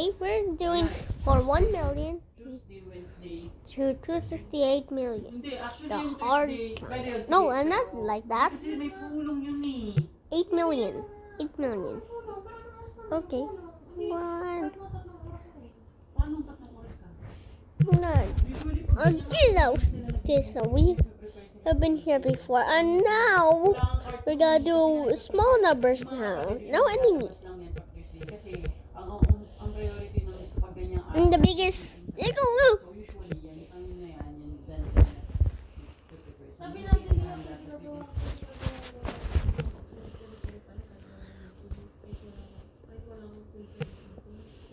Okay, we're doing for 1 million Tuesday, Wednesday. to 268 million. Hindi, actually The yung hardest Thursday. one. Pwede yun, No, sige, I'm not pero- like that. Kasi may pulong yun eh. 8 million. 8 million. Okay. One. Paano tatlong oras ka? None. Usually, pag ganyan Okay, ka, though. Okay, so we have been here before, and now we're gonna do small numbers now. No enemies. lang yan pag Thursday. Kasi ang priority ng pag ganyang And the biggest. There you go. So usually yan, ang yun na yan, yan dyan sa sabi natin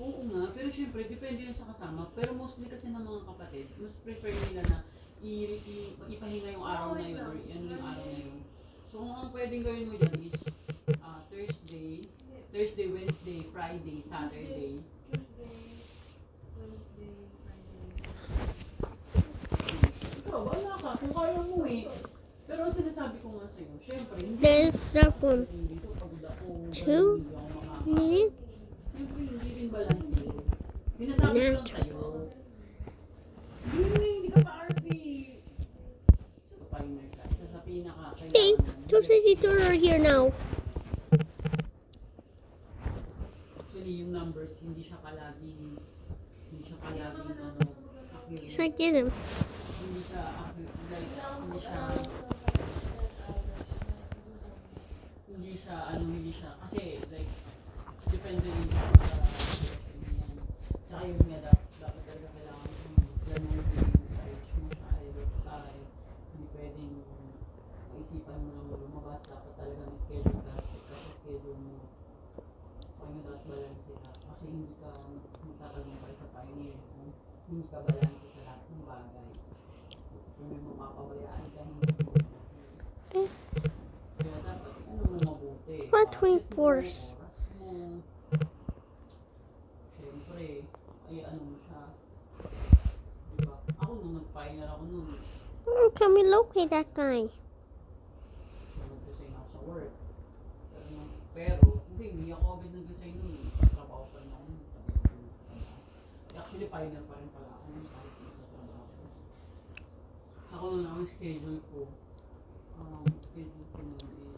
Oo nga, pero syempre, depende yun sa kasama. Pero mostly kasi ng mga kapatid, mas prefer nila na ipahinga yung araw na yun or ano yung araw na yun. So kung ang pwedeng gawin mo dyan is Thursday, Wednesday, Friday, Saturday. Ikaw, wala ka. Kung kaya mo eh. Pero ang sinasabi ko nga sa'yo, syempre, hindi There's that one. dito pagod ako. Two. Hindi ako makaka- Million. Siyempre, hindi rin balance yun. Sinasabi ko lang sa'yo. Hindi ka pa RP. So, pioneer ka. Isa sa pinaka Okay, 262 are here now. Actually, yung numbers, hindi siya palaging accurate. Should I get him? Hindi siya accurate. Like, hindi siya, kasi, like, depende rin sa yan. Tsaka yun nga, dapat talaga kailangan ganun din sa age mo siya, hindi pwedeng maisipan mo lang lumabas, dapat talagang schedule ka, kasi schedule mo, pangin at balance ka, kasi hindi ka magtatagumpay sa pioneer, hindi ka balance sa lahat ng bagay. Kung may mapapabayaan ka, hindi mo. Kaya dapat, ano mo mabuti. What 24? Oras mo. Siyempre, ay ano mo siya. Diba? Ako nung nag-final ako nun, Can we locate that guy? nag-design ako sa work. Pero hindi ako agad nag-design nun. Trabaho pa rin ako nun. Actually, final pa rin pala ako nun kahit nagtatrabaho ako. Ako nun ang schedule ko. Schedule ko nun is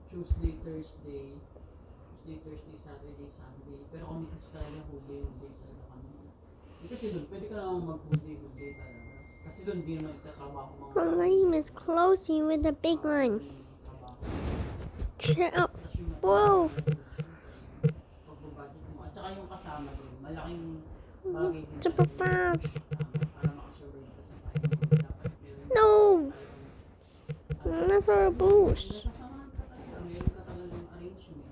Tuesday, Thursday, Saturday, Sunday. Pero kami kasi talaga whole day talaga kami. Kasi doon, pwede ka naman mag-whole day talaga. Kasi doon, di naman nagtatrabaho mga... The line is closing with a big line. Shut up. Whoa. Pagbabudget mo. At saka yung kasama doon, malaking bagay din. Super fast. Para makasurvive ka sa bahay. Dapat meron No. Not for a boost. kasamahan ka talaga. Meron ka talagang arrangement.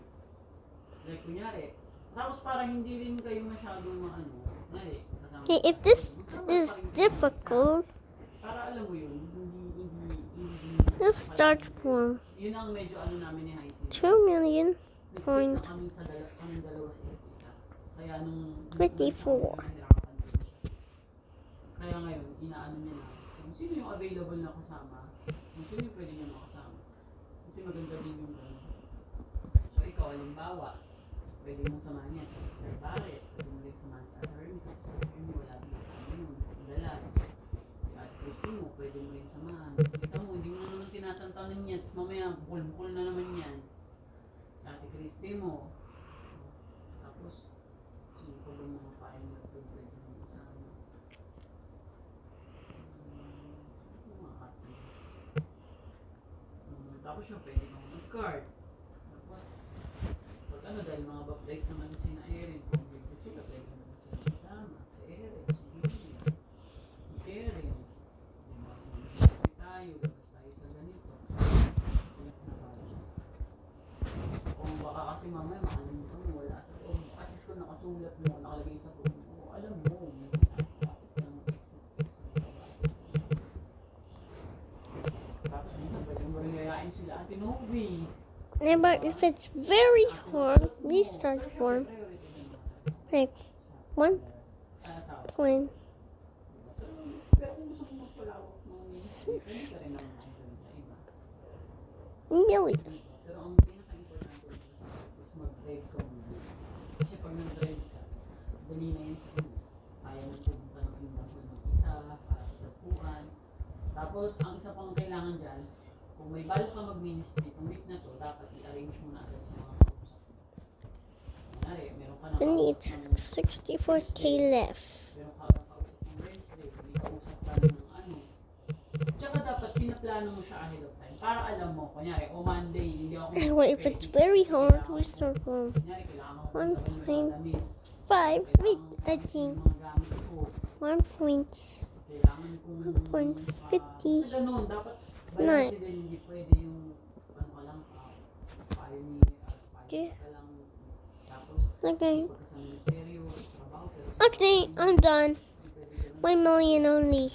Like, kunyari, tapos para hindi rin kayo masyadong maano. Kunyari, kasama Hey, if this is difficult, para alam mo yun, hindi let's start form. yun ang medyo ano namin ni High 2 million. Nag-stick Point. na kami sa kaming dalawa sa isa't isa. Kaya nung 54. nahirapan din siya. Kaya ngayon, inaano niya na kung sino yung available na kasama, kung sino yung pwede niya makasama. Kasi maganda din yung gano'n. So ikaw, halimbawa, pwede mong samahan yan sa Sister Barrett, pwede mo rin samahan sa Hermit, sa Hermit, wala din sa amin yun, madalas. At gusto mo, pwede mo rin samahan. Kita mo, hindi mo na naman tinatantanan yan, tapos mamaya, bukol-bukol na naman yan. Ate Christy mo. Tapos, sino pa ba mga pain na pwede mo kasama? Mga ate. Tapos yung pwede mo mag-card. Tapos, pag ano, dahil mga baptize naman sina Erin, kung dito sila, pwede naman sila kasama. Si Erin, si Julia, si Erin. Diba? Tayo, labas tayo sa ganito. Kung baka kasi mamaya makalimutan mo, wala sa phone mo. At least kung nakasulat mo, nakalagay sa phone mo, alam mo, may kapit ka ng tapos minsan pwede mo rin yayain sila Ate Novi. Yeah, but if it's very hard, we start form. Like 1 point. Pero kung gusto mo magpalawak mo, pwede ka rin naman makikita sa iba. Million. Pero ang pinaka-importante is mag-drive ka muna. Kasi pag nag-drive madali na yun sa inyo. Kaya mo pumunta ng inyong isa para sa tagpuan. Tapos, ang isa pang kailangan dyan, kung may balak ka mag-ministry, itong week na to, dapat i-arrange mo na agad sa mga kausap mo. Kunwari, meron ka na Then it's kausap ng 64k left. meron ka ng kausap ng Wednesday, may kausap ka ng ano. Tsaka dapat pinaplano mo siya ahead of time. Para alam mo, kunyari, o Monday, hindi ako What if it's very hard? We start from Kunyari, kailangan mo 1.5 feet, I think. mga gamit ko. 1.50. Kailangan kong 1.50. sa ganun, dapat Nine. balansin din, hindi pwede yung ano ka lang, payo ka lang, tapos Okay. pagka sa ministeryo, trabaho, pero Okay, I'm done. 1 million only.